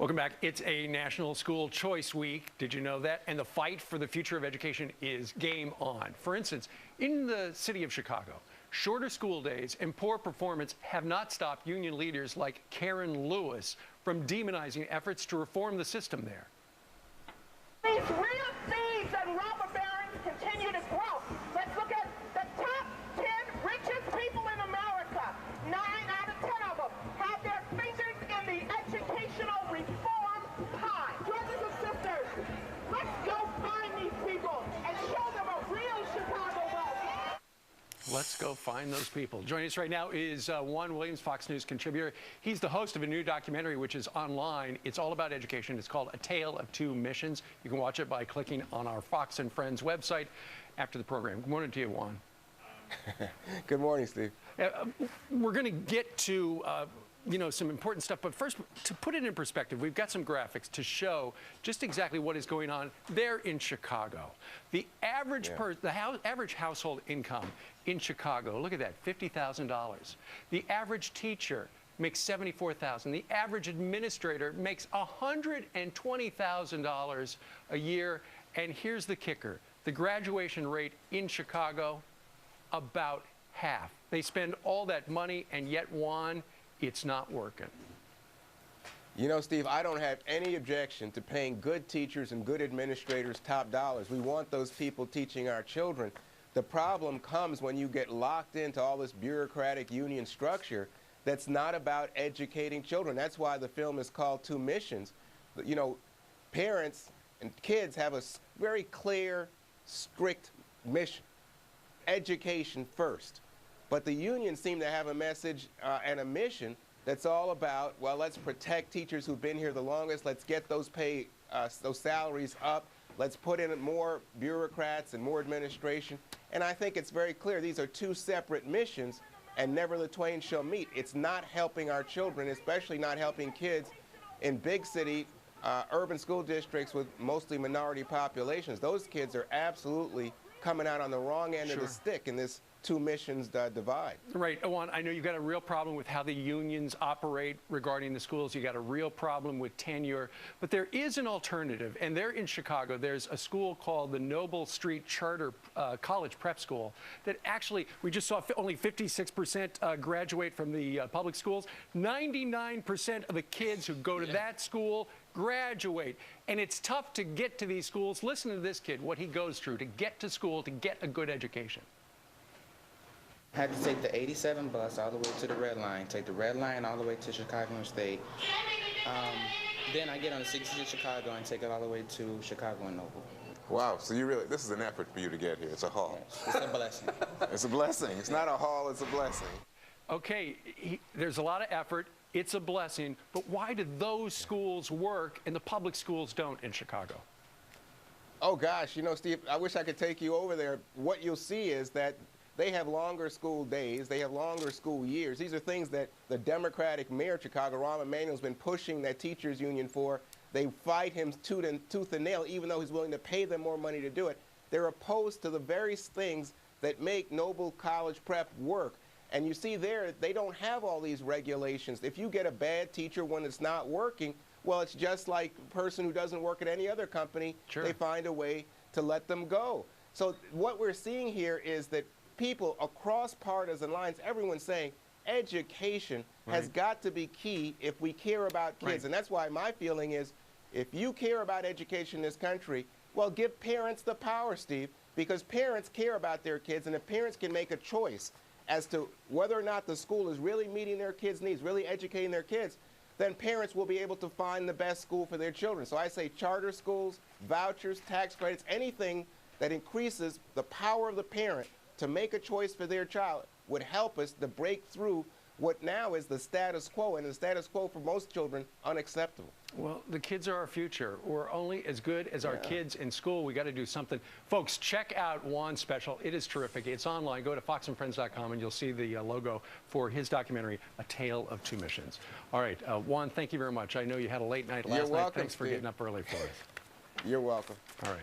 Welcome back. It's a National School Choice Week. Did you know that? And the fight for the future of education is game on. For instance, in the city of Chicago, shorter school days and poor performance have not stopped union leaders like Karen Lewis from demonizing efforts to reform the system there. These real thieves and robber barons continue to grow. Let's look at the top 10 richest people in America. 9 out of 10 of them have their fingers in the educational reform pie. Brothers and sisters, let's go find these people and show them a real Chicago wealth. Let's go find those people. Joining us right now is Juan Williams, Fox News contributor. He's the host of a new documentary which is online. It's all about education. It's called A Tale of Two Missions. You can watch it by clicking on our Fox and Friends website after the program. Good morning to you, Juan. Good morning, Steve. We're going to get to some important stuff, but first, to put it in perspective, we've got some graphics to show just exactly what is going on there in Chicago. The average average household income in Chicago, look at that, $50,000. The average teacher makes $74,000. The average administrator makes $120,000 a year. And here's the kicker: the graduation rate in Chicago, about half. They spend all that money, and yet, Juan, it's not working. You know, Steve, I don't have any objection to paying good teachers and good administrators top dollars. We want those people teaching our children. The problem comes when you get locked into all this bureaucratic union structure that's not about educating children. That's why the film is called Two Missions. You know, parents and kids have a very clear, strict mission: education first. But the unions seem to have a message and a mission that's all about, well, let's protect teachers who've been here the longest. Let's get those those salaries up. Let's put in more bureaucrats and more administration. And I think it's very clear these are two separate missions, and never the twain shall meet. It's not helping our children, especially not helping kids in big city, urban school districts with mostly minority populations. Those kids are absolutely coming out on the wrong end of the stick in this two missions divide. Right. Juan, I know you've got a real problem with how the unions operate regarding the schools. You've got a real problem with tenure. But there is an alternative. And there in Chicago, there's a school called the Noble Street Charter College Prep School that actually, we just saw only 56% graduate from the public schools. 99% of the kids who go to that school graduate. And it's tough to get to these schools. Listen to this kid, what he goes through to get to school, to get a good education. I had to take the 87 bus all the way to the Red Line, take the Red Line all the way to Chicago State. Then I get on the 60 to Chicago and take it all the way to Chicago and Noble. Wow, so you really, this is an effort for you to get here. It's a haul. Yes, it's a blessing. It's a blessing. It's not a haul, it's a blessing. Okay, there's a lot of effort. It's a blessing. But why do those schools work and the public schools don't in Chicago? Oh, gosh, you know, Steve, I wish I could take you over there. What you'll see is that they have longer school days. They have longer school years. These are things that the Democratic mayor of Chicago, Rahm Emanuel, has been pushing that teachers union for. They fight him tooth and nail, even though he's willing to pay them more money to do it. They're opposed to the very things that make Noble College Prep work. And you see there, they don't have all these regulations. If you get a bad teacher when it's not working, well, it's just like a person who doesn't work at any other company. Sure. They find a way to let them go. So what we're seeing here is that people across partisan lines, everyone's saying education has got to be key if we care about kids. And that's why my feeling is, if you care about education in this country, well, give parents the power, Steve, because parents care about their kids, and if parents can make a choice as to whether or not the school is really meeting their kids' needs, really educating their kids, then parents will be able to find the best school for their children. So I say charter schools, vouchers, tax credits, anything that increases the power of the parent to make a choice for their child would help us to break through what now is the status quo, and the status quo for most children, unacceptable. Well, the kids are our future. We're only as good as our kids in school. We got to do something. Folks, check out Juan's special. It is terrific. It's online. Go to foxandfriends.com and you'll see the logo for his documentary, A Tale of Two Missions. All right, Juan, thank you very much. I know you had a late night last night. Thanks for getting up early for us. You're welcome. All right.